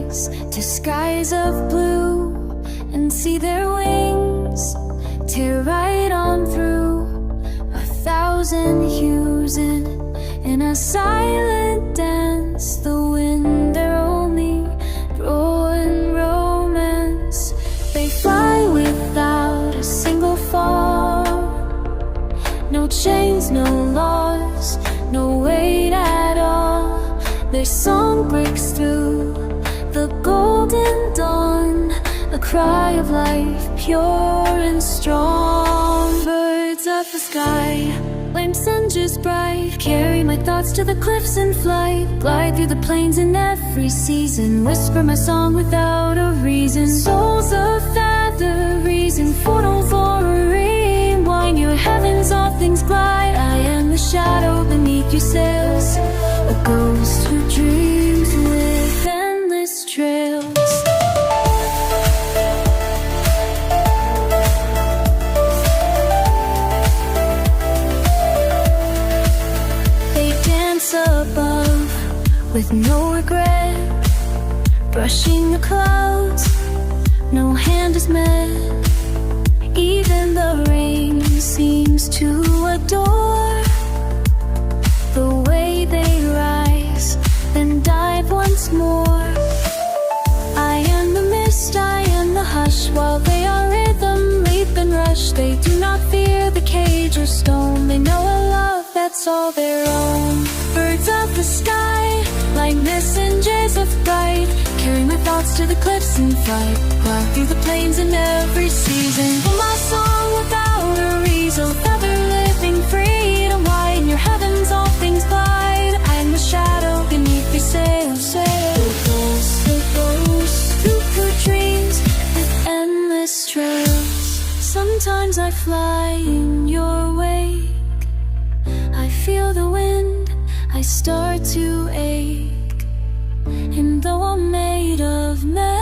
gaze to skies of blue and see their wings tear right on through 1,000 hues in a silent dance. The wind, their only growing romance. They fly without a single fall, no chains, no laws, no weight at all. Their song breaks through the golden dawn, a cry of life, pure and strong. Birds of the sky, lamps and just bright, carry my thoughts to the cliffs in flight. Glide through the plains in every season, whisper my song without a reason. Souls of feather, reason for a rewind. Your heavens, all things glide. I am the shadow beneath your sails, a ghost who dreams with endless trails. Above with no regret, brushing the clouds, no hand is met. Even the rain seems to adore the way they rise, then dive once more. I am the mist, I am the hush, while they are rhythm, leap and rush. They do not fear the cage or stone, they know a love that's all their own. Birds of the sky, like messengers of fright, carry my thoughts to the cliffs in flight. Fly through the plains in every season, for my song without a reason. Feather living freedom wide, in your heavens all things glide. I'm the shadow beneath your sails. The ghost who dreams with endless trails. Sometimes I fly in your wake, I feel the wind, I start to ache. And though I'm made of metal,